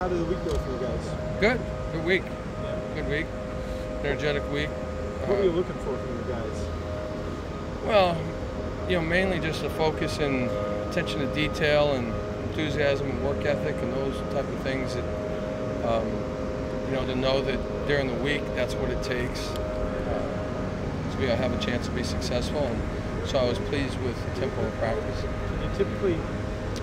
How did the week go for you guys? Good. Good week. Yeah. Good week. Energetic week. What were you looking for from you guys? Well, mainly just a focus and attention to detail and enthusiasm and work ethic and those type of things that, to know that during the week that's what it takes so we have a chance to be successful. And so I was pleased with the tempo of practice. Can you typically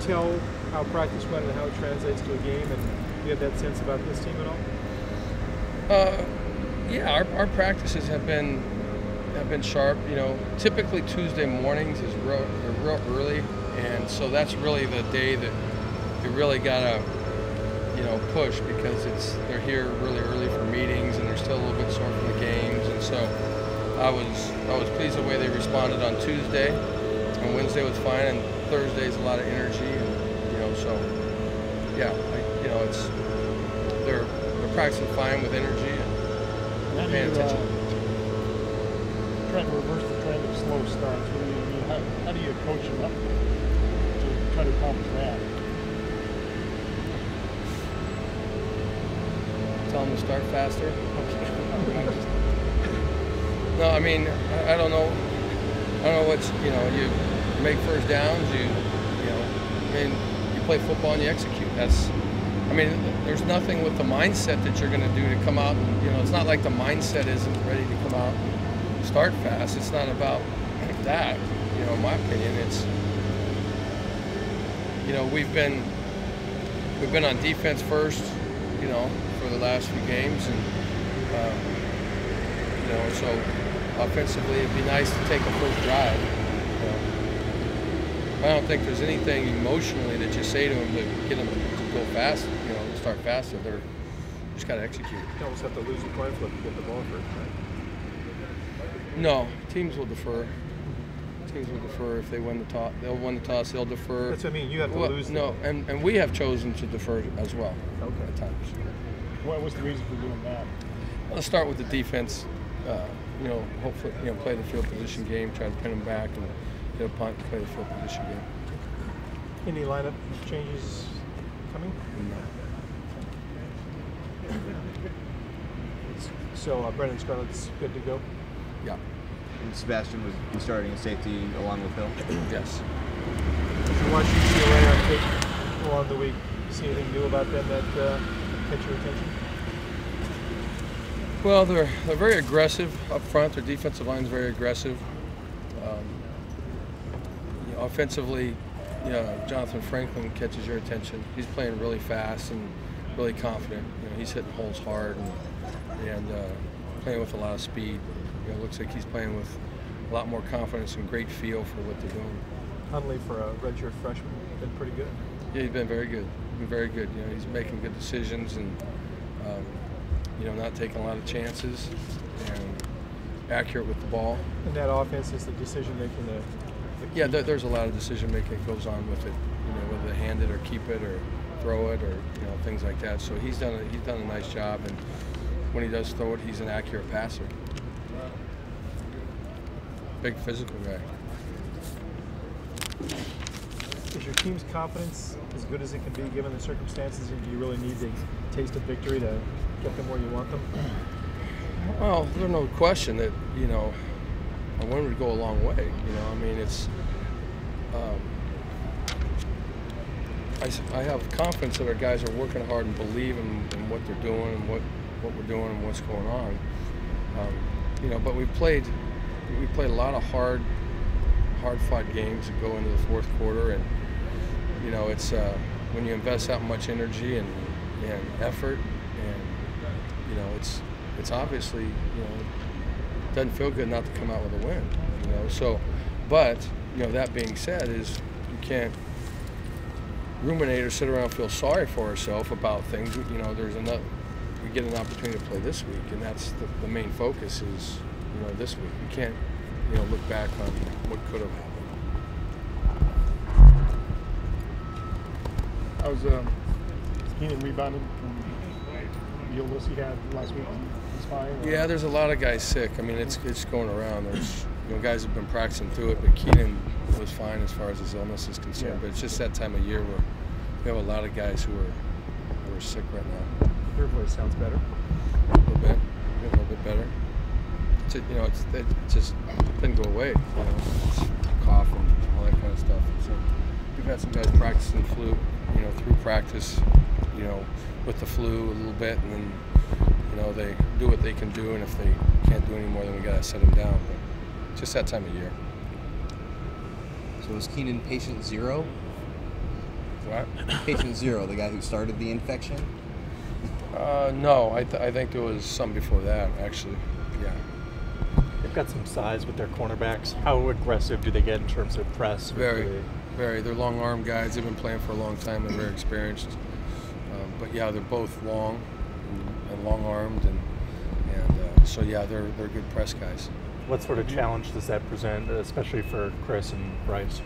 tell how practice went and how it translates to a game, and do you have that sense about this team at all? Yeah, our practices have been sharp. Typically Tuesday mornings is real early, and so that's really the day that you really gotta push, because they're here really early for meetings and they're still a little bit sore from the games. And so I was pleased the way they responded on Tuesday, and Wednesday was fine, and Thursday's a lot of energy, and so yeah, they're practicing fine with energy and paying attention. Trying to reverse the trend of slow starts. What do you mean? How do you coach them up to try to accomplish that? Tell them to start faster. No, I mean, I don't know what's, you make first downs, you play football and you execute. There's nothing with the mindset that you're going to do to come out and, it's not like the mindset isn't ready to come out and start fast. It's not about that, in my opinion. It's, we've been on defense first, for the last few games, and so offensively it'd be nice to take a first drive. I don't think there's anything emotionally that you say to them to get them to go fast, start faster. They're just got to execute. You almost have to lose the coin flip to get the ball first, right? No, teams will defer. Teams will defer if they win the toss. They'll win the toss. They'll defer. That's what I mean. You have to lose. No, and we have chosen to defer as well. Okay. At times. What was the reason for doing that? Let's start with the defense. Hopefully, play the field position game, try to pin them back, and get a punt, play the field position game. Any lineup changes coming? No. So Brendan Scarlett's good to go? Yeah. And Sebastian was starting at safety along with Hill? Yes. As you watch UCLA on tape along the week, you see anything new about them that catch your attention? Well, they're very aggressive up front. Their defensive line's very aggressive. Offensively, Jonathan Franklin catches your attention. He's playing really fast and really confident. He's hitting holes hard and playing with a lot of speed. It looks like he's playing with a lot more confidence and great feel for what they're doing. Huntley, for a redshirt freshman, been pretty good. Yeah, he's been very good. Very good. He's making good decisions and not taking a lot of chances and accurate with the ball. And that offense is the decision making. Yeah, there's a lot of decision making that goes on with it. Whether to hand it or keep it or throw it or things like that. So he's done a nice job, and when he does throw it, he's an accurate passer. Big physical guy. Is your team's confidence as good as it can be given the circumstances, and do you really need the taste of victory to get them where you want them? Well, there's no question that a win would go a long way. It's I have confidence that our guys are working hard and believe in what they're doing and what we're doing and what's going on. But we played a lot of hard-fought games that go into the fourth quarter, and it's when you invest that much energy and effort, and it's obviously it doesn't feel good not to come out with a win. But that being said, is you can't ruminate or sit around and feel sorry for ourselves about things. There's enough. We get an opportunity to play this week, and that's the main focus is this week. We can't look back on what could have happened. I was Keenan rebounded from the illness he had last week. He's fine. Yeah, there's a lot of guys sick. It's going around. There's guys have been practicing through it, but Keenan was fine as far as his illness is concerned. Yeah. But it's just that time of year where we have a lot of guys who are are sick right now. Your voice sounds better. A little bit, a little bit better. It just didn't go away. It's cough and all that kind of stuff. So we've had some guys practicing flu, through practice, with the flu a little bit, and then, they do what they can do, and if they can't do anymore, then we gotta set them down. But just that time of year. So was Keenan patient zero? What? Patient zero, the guy who started the infection? No, I think there was some before that, actually. Yeah. They've got some size with their cornerbacks. How aggressive do they get in terms of press? Very. They're long arm guys. They've been playing for a long time. They're very experienced. But yeah, they're both long and long armed, and so yeah, they're good press guys. What sort of challenge does that present, especially for Chris and Bryce?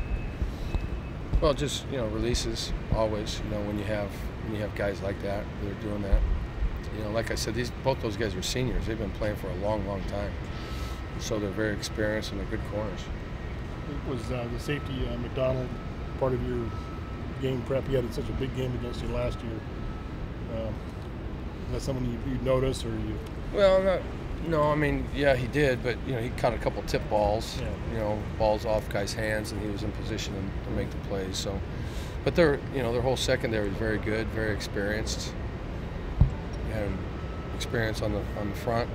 Well, just releases always. When you have guys like that, they're doing that. Like I said, both those guys are seniors. They've been playing for a long, long time. So they're very experienced and they're good corners. Was the safety McDonald part of your game prep? He had such a big game against you last year. Is that someone you notice, or you? Well, no. I mean, yeah, he did, but he caught a couple tip balls. Yeah. Balls off guys' hands, and he was in position to make the plays. So, but their whole secondary is very good, very experienced, and experience on the front,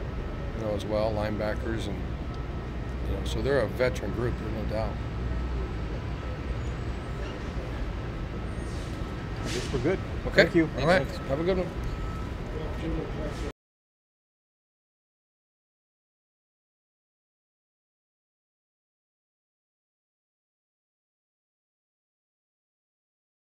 as well, linebackers, and so they're a veteran group, there's no doubt. I guess we're good. Okay. Thank you. All right. Have a good one.